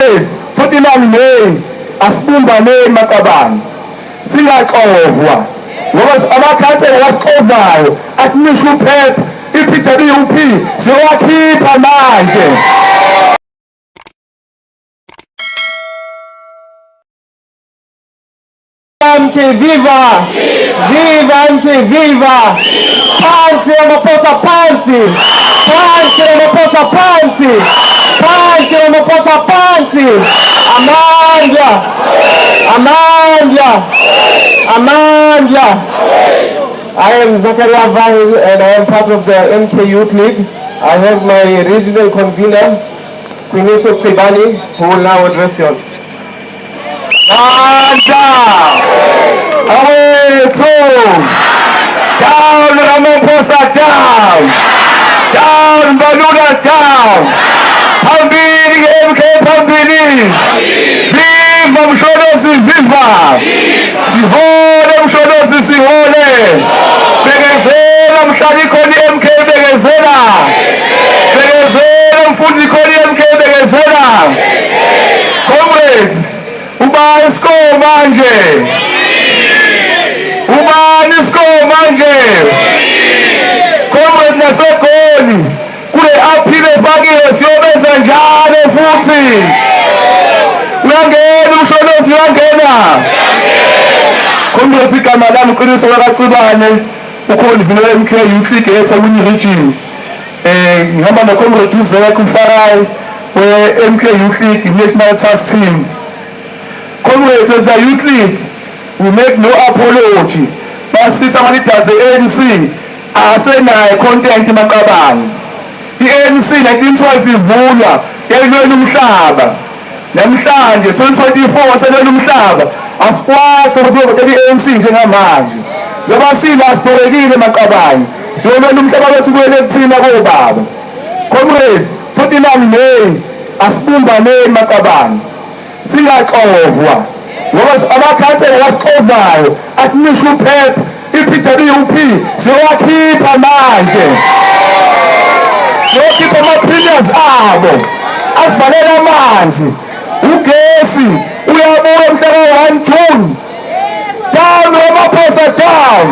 39 May asibumbaneni Maqabane singaxovwa ngoba amakhansela lasixovayo atinisha uphepha iPWP siyakhipha manje. MK viva! Viva MK viva! Pansi Ramaphosa pansi! Pansi Ramaphosa pansi! Pansi Ramaphosa pansi! Amandla! Amandla! Amandla! I am Zakaria Vahil and I am part of the MK Youth League. I have my regional convener, Quiniso Kribani, who will now address you. Away, down Ramaphosa, down Baluda, down Pambini, MK Pambini, viva Mshonosi, viva Sihone Mshonosi, Sihone Begezela Mshanikoni MK Begezela Begezela Mfundikoni MK Begezela. Comrades, Ubani sko manje. Ubani sko manje. Comrades nasekoni. Kule aphile fakiwe siyobenza njalo futhi. Uyangena Mshonosi uyangena. Comrades igama lami Qiniso kaCubane ukhonvile MK Youth League eThekwini region. Ngihamba no Comrade uZeko Mfarayi we MK Youth League National Task Team. Comrades, as the Youth League, we make no apology. But since somebody does the ANC, I say now content in Maqabane. The ANC 1912 ivulwa yayilwela umhlaba. Namhlanje 2024 selwela umhlaba. Asikwazi ukuvota i-ANC njengamanje. Ngoba sina asibhekile Maqabane. Siyolwela umhlaba wethu kuwele kuthina kobaba. Comrades, 39 May asibumbaneni Maqabane singaxovwa ngoba amakhansela lasixovayo atinisha uphepha iPWP siyakhipha manje. Siyakhipha ama-premiers abo akuvalela amanzi ugesi uyabuya mhla ka-1 June. Down Ramaphosa down.